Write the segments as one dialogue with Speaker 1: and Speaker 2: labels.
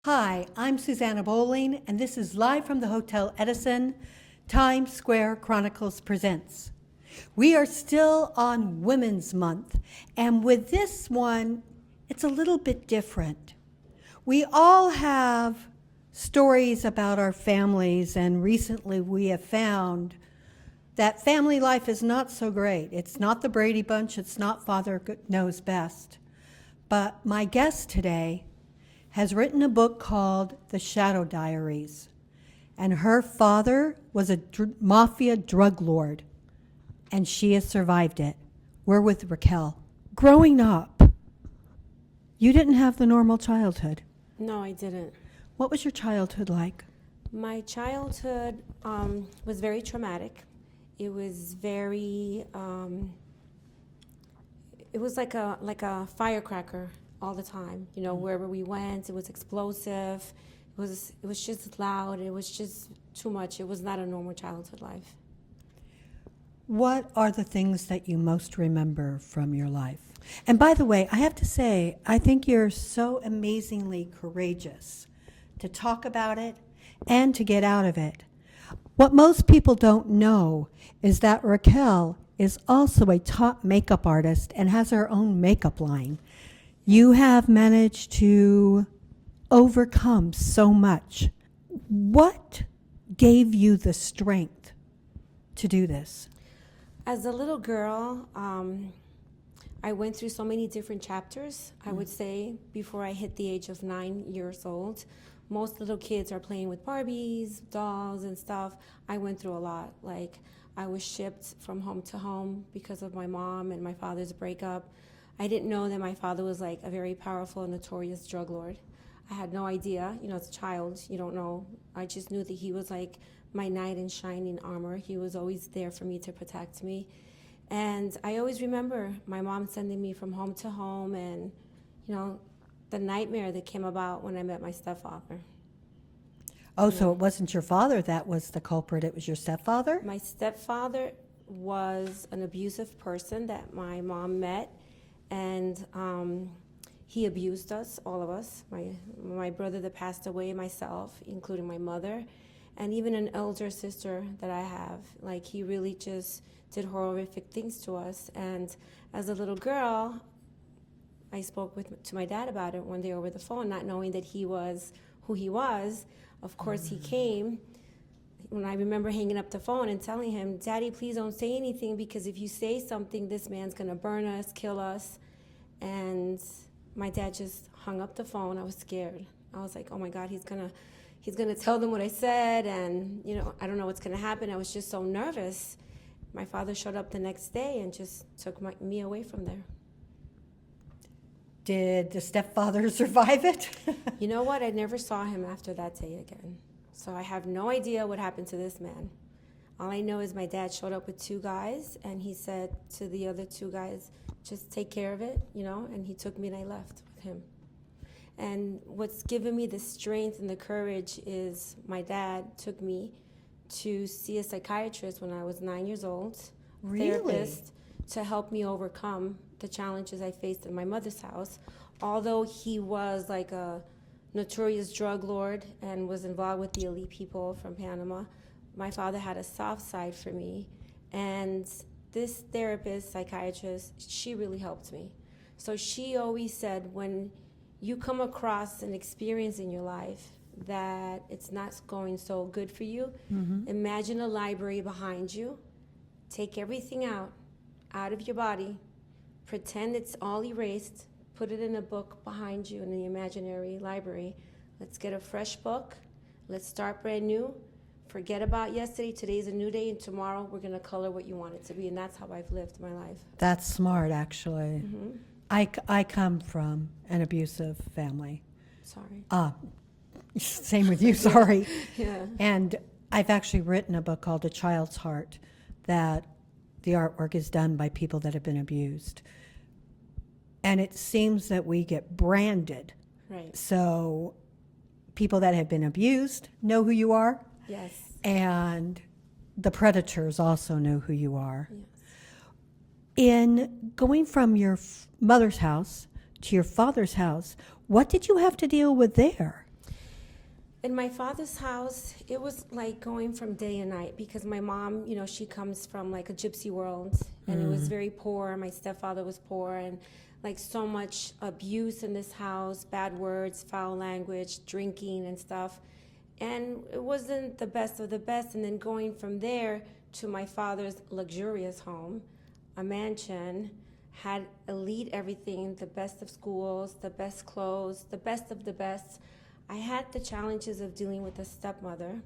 Speaker 1: Hi, I'm Susanna Bowling, and this is live from the Hotel Edison. Times Square Chronicles presents. We are still on Women's Month, and with this one, it's a little bit different. We all have stories about our families, and recently we have found that family life is not so great. It's not the Brady Bunch, it's not Father Knows Best. But my guest today has written a book called The Shadow Diaries. And her father was a mafia drug lord, and she has survived it. We're with Raquel. Growing up, you didn't have the normal childhood.
Speaker 2: No, I didn't.
Speaker 1: What was your childhood like?
Speaker 2: My childhood was very traumatic. It was very, it was like a firecracker all the time. You know, wherever we went, it was explosive. It was just loud. It was just too much. It was not a normal childhood life.
Speaker 1: What are the things that you most remember from your life? And by the way, I have to say, I think you're so amazingly courageous to talk about it and to get out of it. What most people don't know is that Raquel is also a top makeup artist and has her own makeup line. You have managed to overcome so much. What gave you the strength to do this?
Speaker 2: As a little girl, I went through so many different chapters, I would say, before I hit the age of 9 years old. Most little kids are playing with Barbies, dolls, and stuff. I went through a lot. Like, I was shipped from home to home because of my mom and my father's breakup. I didn't know that my father was like a very powerful, notorious drug lord. I had no idea. You know, as a child, you don't know. I just knew that he was like my knight in shining armor. He was always there for me to protect me. And I always remember my mom sending me from home to home and, you know, the nightmare that came about when I met my stepfather.
Speaker 1: Oh, so it wasn't your father that was the culprit, it was your stepfather?
Speaker 2: My stepfather was an abusive person that my mom met, and he abused us, all of us, my brother that passed away, myself, including my mother, and even an elder sister that I have. Like, he really just did horrific things to us. And as a little girl, I spoke to my dad about it one day over the phone, not knowing that he was who he was. Of course, he came. When I remember hanging up the phone and telling him, "Daddy, please don't say anything, because if you say something, this man's going to burn us, kill us." And my dad just hung up the phone. I was scared. I was like, oh my God, he's gonna tell them what I said, and you know, I don't know what's gonna happen. I was just so nervous. My father showed up the next day and just took me away from there.
Speaker 1: Did the stepfather survive it?
Speaker 2: You know what? I never saw him after that day again. So I have no idea what happened to this man. All I know is my dad showed up with 2 guys, and he said to the other 2 guys, just take care of it, you know, and he took me and I left with him. And what's given me the strength and the courage is my dad took me to see a psychiatrist when I was 9 years old,
Speaker 1: Really?
Speaker 2: therapist, to help me overcome the challenges I faced in my mother's house. Although he was like a notorious drug lord and was involved with the elite people from Panama, my father had a soft side for me. And this therapist, psychiatrist, she really helped me. So she always said, when you come across an experience in your life that it's not going so good for you, imagine a library behind you, take everything out of your body, pretend it's all erased, put it in a book behind you in the imaginary library. Let's get a fresh book. Let's start brand new. Forget about yesterday. Today's a new day, and tomorrow we're going to color what you want it to be. And that's how I've lived my life.
Speaker 1: That's smart, actually. I come from an abusive family.
Speaker 2: Sorry.
Speaker 1: Same with you, sorry.
Speaker 2: Yeah.
Speaker 1: And I've actually written a book called A Child's Heart, that the artwork is done by people that have been abused. And it seems that we get branded.
Speaker 2: Right.
Speaker 1: So people that have been abused know who you are.
Speaker 2: Yes.
Speaker 1: And the predators also know who you are.
Speaker 2: Yes.
Speaker 1: In going from your mother's house to your father's house, what did you have to deal with there?
Speaker 2: In my father's house, it was like going from day and night because my mom, she comes from like a gypsy world and it was very poor. My stepfather was poor and like so much abuse in this house, bad words, foul language, drinking and stuff. And it wasn't the best of the best. And then going from there to my father's luxurious home, a mansion, had elite everything, the best of schools, the best clothes, the best of the best. I had the challenges of dealing with a stepmother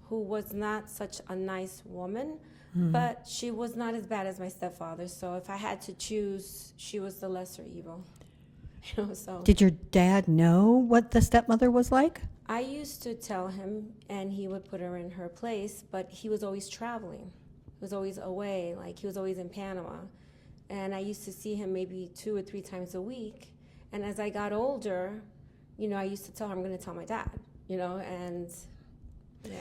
Speaker 2: who was not such a nice woman, but she was not as bad as my stepfather. So if I had to choose, she was the lesser evil. So
Speaker 1: Did your dad know what the stepmother was like?
Speaker 2: I used to tell him, and he would put her in her place, but he was always traveling. He was always away, like he was always in Panama. And I used to see him maybe 2 or 3 times a week. And as I got older, I used to tell her I'm going to tell my dad, and yeah.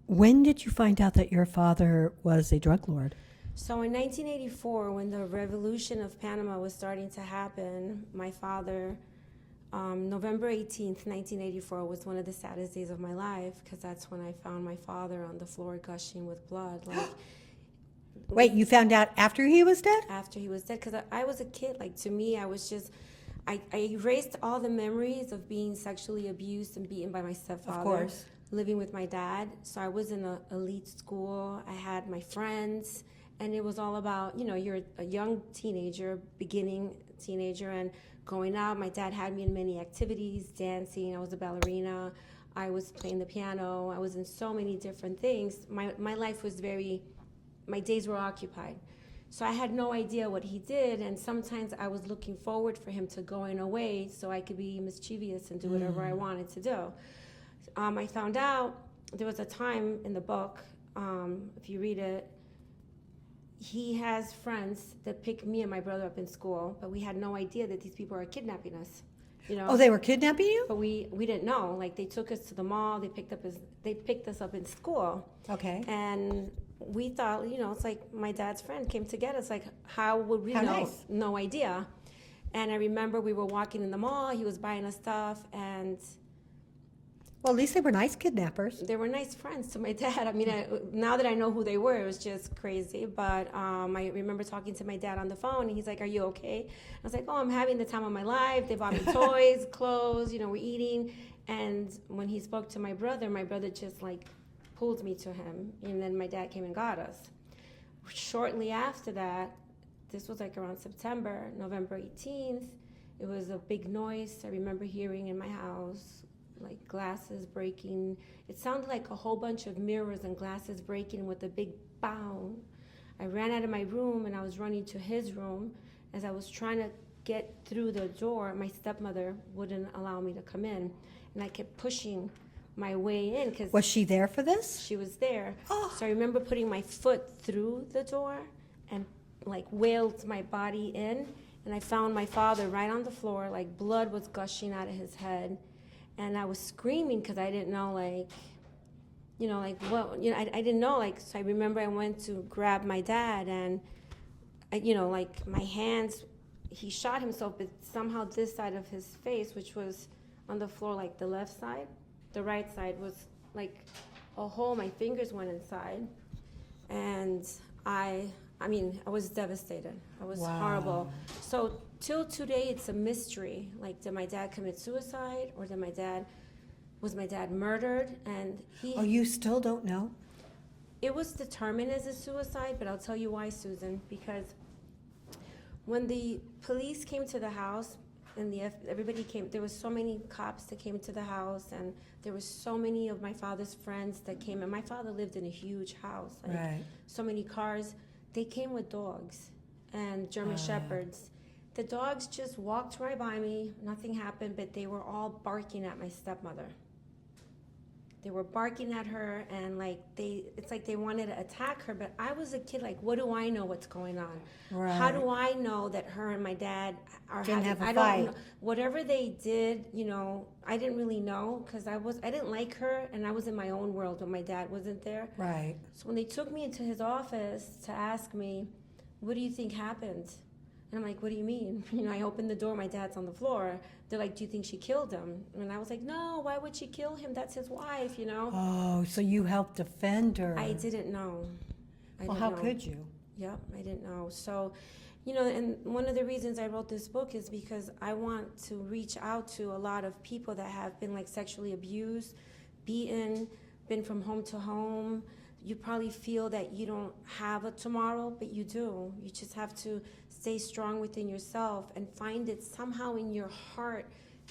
Speaker 1: When did you find out that your father was a drug lord?
Speaker 2: So in 1984, when the revolution of Panama was starting to happen, my father, November 18th, 1984, was one of the saddest days of my life because that's when I found my father on the floor gushing with blood. Like,
Speaker 1: Wait, you found out after he was dead?
Speaker 2: after he was dead, because I was a kid. Like, to me, I was just, I erased all the memories of being sexually abused and beaten by my stepfather.
Speaker 1: Of course.
Speaker 2: Living with my dad. So I was in an elite school. I had my friends, and it was all about, you're a young teenager, beginning teenager, and going out. My dad had me in many activities, dancing. I was a ballerina. I was playing the piano. I was in so many different things. My life was my days were occupied. So I had no idea what he did, and sometimes I was looking forward for him to going away so I could be mischievous and do whatever I wanted to do. I found out there was a time in the book, if you read it, he has friends that pick me and my brother up in school, but we had no idea that these people are kidnapping us.
Speaker 1: Oh, they were kidnapping you?
Speaker 2: But we didn't know. Like, they took us to the mall. They picked us up in school.
Speaker 1: Okay.
Speaker 2: And we thought, it's like my dad's friend came to get us. Like, how would we know?
Speaker 1: Nice.
Speaker 2: No idea. And I remember we were walking in the mall. He was buying us stuff, and
Speaker 1: Well, at least they were nice kidnappers.
Speaker 2: they were nice friends to my dad. I mean, now that I know who they were, it was just crazy. But I remember talking to my dad on the phone, and he's like, "Are you okay?" I was like, "Oh, I'm having the time of my life. They bought me toys, clothes, we're eating." And when he spoke to my brother just like pulled me to him, and then my dad came and got us. Shortly after that, this was like around September, November 18th, it was a big noise I remember hearing in my house, like glasses breaking. It sounded like a whole bunch of mirrors and glasses breaking with a big bang. I ran out of my room and I was running to his room. As I was trying to get through the door, my stepmother wouldn't allow me to come in, and I kept pushing my way in because
Speaker 1: Was she there for this?
Speaker 2: she was there.
Speaker 1: Oh.
Speaker 2: So I remember putting my foot through the door and like wailed my body in, and I found my father right on the floor, like blood was gushing out of his head, and I was screaming because I didn't know, like, what, I didn't know, like, so I remember I went to grab my dad, and like my hands, he shot himself, but somehow this side of his face, which was on the floor, like the left side, the right side was like a hole. My fingers went inside, and I was devastated. I was horrible. So till today, it's a mystery. Like, did my dad commit suicide, or was my dad murdered? And
Speaker 1: Oh, you still don't know?
Speaker 2: it was determined as a suicide, but I'll tell you why, Susan. Because when the police came to the house, and everybody came, there was so many cops that came to the house, and there was so many of my father's friends that came. And my father lived in a huge house, like
Speaker 1: Right.
Speaker 2: so many cars. They came with dogs and German shepherds. The dogs just walked right by me. Nothing happened, but they were all barking at my stepmother. They were barking at her, and it's like they wanted to attack her. But I was a kid. Like, what do I know what's going on?
Speaker 1: Right.
Speaker 2: How do I know that her and my dad are
Speaker 1: Didn't
Speaker 2: having?
Speaker 1: have a
Speaker 2: I
Speaker 1: fight.
Speaker 2: don't know. Whatever they did, I didn't really know because I didn't like her, and I was in my own world when my dad wasn't there.
Speaker 1: Right.
Speaker 2: So when they took me into his office to ask me, "What do you think happened?" And I'm like, what do you mean? I opened the door, my dad's on the floor. They're like, do you think she killed him? And I was like, no, why would she kill him? That's his wife.
Speaker 1: Oh, so you helped defend her.
Speaker 2: I didn't know.
Speaker 1: Well, how could you?
Speaker 2: Yep, I didn't know. So, and one of the reasons I wrote this book is because I want to reach out to a lot of people that have been like sexually abused, beaten, been from home to home. You probably feel that you don't have a tomorrow, but you do. You just have to stay strong within yourself and find it somehow in your heart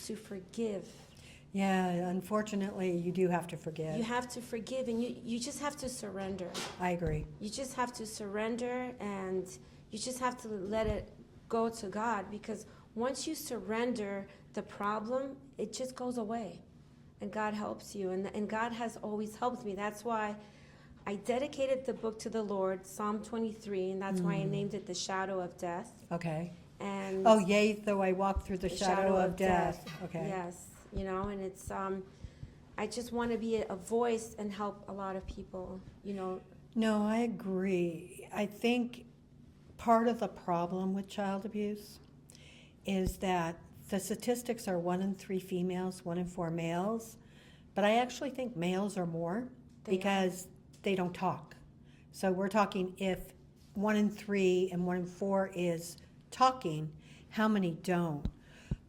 Speaker 2: to forgive.
Speaker 1: Yeah, unfortunately, you do have to forgive.
Speaker 2: You have to forgive, and you just have to surrender.
Speaker 1: I agree.
Speaker 2: You just have to surrender, and you just have to let it go to God, because once you surrender the problem, it just goes away, and God helps you, and God has always helped me. That's why I dedicated the book to the Lord, Psalm 23, and that's why I named it The Shadow of Death.
Speaker 1: Okay.
Speaker 2: And
Speaker 1: oh, yea, though I walk through the shadow of death. Okay.
Speaker 2: Yes, and it's, I just want to be a voice and help a lot of people,
Speaker 1: No, I agree. I think part of the problem with child abuse is that the statistics are 1 in 3 females, 1 in 4 males, but I actually think males are more because they don't talk. So we're talking if 1 in 3 and 1 in 4 is talking, how many don't?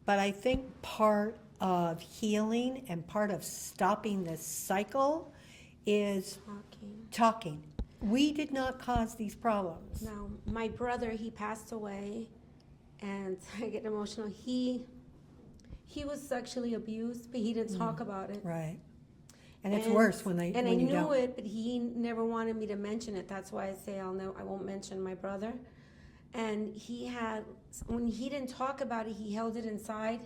Speaker 1: But I think part of healing and part of stopping this cycle is talking. We did not cause these problems.
Speaker 2: No, my brother, he passed away, and I get emotional. He was sexually abused, but he didn't talk about it.
Speaker 1: Right. And it's worse when they
Speaker 2: and
Speaker 1: when
Speaker 2: I
Speaker 1: you
Speaker 2: knew
Speaker 1: don't.
Speaker 2: it, but he never wanted me to mention it. That's why I say I won't mention my brother. And when he didn't talk about it, he held it inside,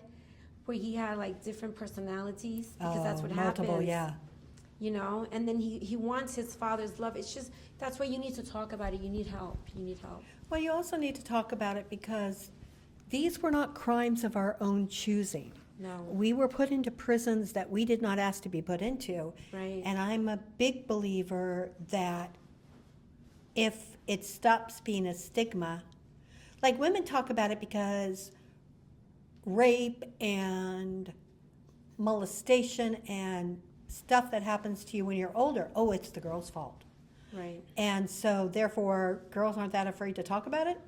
Speaker 2: where he had like different personalities, because that's what
Speaker 1: multiple,
Speaker 2: happens.
Speaker 1: Yeah.
Speaker 2: And then he wants his father's love. It's just, that's why you need to talk about it. You need help.
Speaker 1: Well, you also need to talk about it because these were not crimes of our own choosing.
Speaker 2: No.
Speaker 1: We were put into prisons that we did not ask to be put into.
Speaker 2: Right.
Speaker 1: And I'm a big believer that if it stops being a stigma, like women talk about it because rape and molestation and stuff that happens to you when you're older, oh, it's the girl's fault.
Speaker 2: Right.
Speaker 1: And so therefore girls aren't that afraid to talk about it.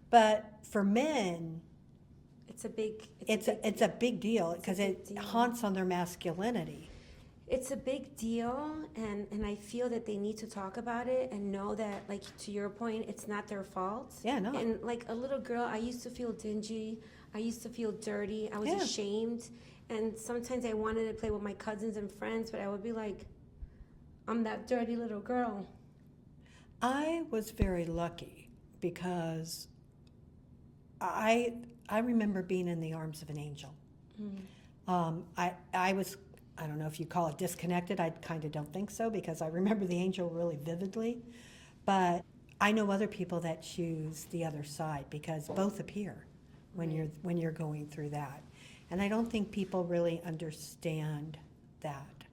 Speaker 1: But for men, it's a big deal because it haunts on their masculinity.
Speaker 2: It's a big deal, and I feel that they need to talk about it and know that, like, to your point, it's not their fault.
Speaker 1: Yeah, no.
Speaker 2: And like a little girl, I used to feel dingy. I used to feel dirty. I was ashamed. And sometimes I wanted to play with my cousins and friends, but I would be like, I'm that dirty little girl. I
Speaker 1: was very lucky because I remember being in the arms of an angel. I was, I don't know if you call it disconnected. I kind of don't think so because I remember the angel really vividly. But I know other people that choose the other side because both appear when you're going through that. And I don't think people really understand that.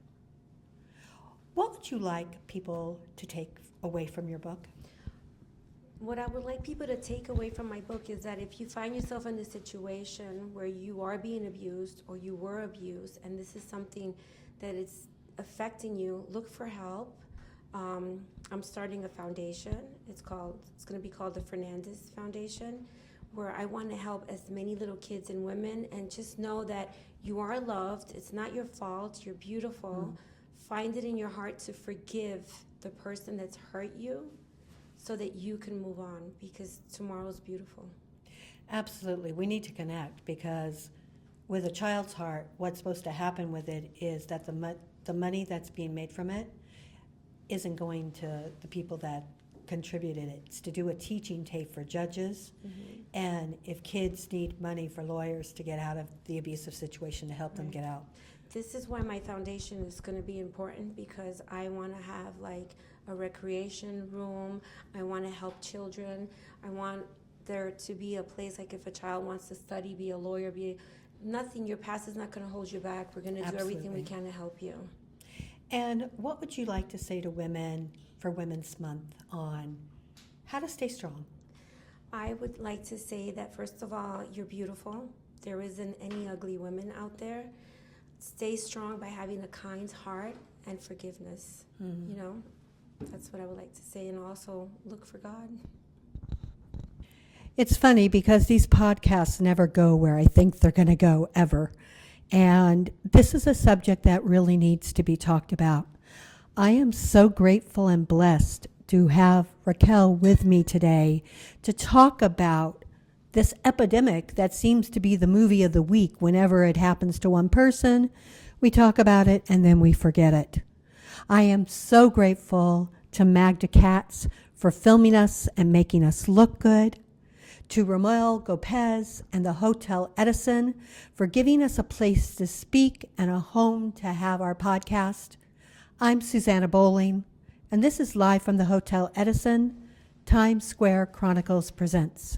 Speaker 1: What would you like people to take away from your book?
Speaker 2: What I would like people to take away from my book is that if you find yourself in a situation where you are being abused or you were abused, and this is something that is affecting you, look for help. I'm starting a foundation. It's going to be called the Fernandez Foundation, where I want to help as many little kids and women, and just know that you are loved. It's not your fault. You're beautiful. Find it in your heart to forgive the person that's hurt you, so that you can move on, because tomorrow's beautiful.
Speaker 1: Absolutely. We need to connect because with a child's heart, what's supposed to happen with it is that the money that's being made from it isn't going to the people that contributed it. It's to do a teaching tape for judges, and if kids need money for lawyers to get out of the abusive situation, to help them get out.
Speaker 2: This is why my foundation is going to be important, because I want to have like a recreation room. I want to help children. I want there to be a place, like if a child wants to study, be a lawyer, nothing, your past is not going to hold you back. We're going to do everything we can to help you.
Speaker 1: And what would you like to say to women for Women's Month on how to stay strong?
Speaker 2: I would like to say that, first of all, you're beautiful. There isn't any ugly women out there. Stay strong by having a kind heart and forgiveness. You know, that's what I would like to say. And also look for God.
Speaker 1: It's funny because these podcasts never go where I think they're going to go ever. And this is a subject that really needs to be talked about. I am so grateful and blessed to have Raquel with me today to talk about this epidemic that seems to be the movie of the week. Whenever it happens to one person, we talk about it and then we forget it. I am so grateful to Magda Katz for filming us and making us look good, to Romuald Gopez and the Hotel Edison for giving us a place to speak and a home to have our podcast. I'm Susanna Bowling, and this is live from the Hotel Edison, Times Square Chronicles presents.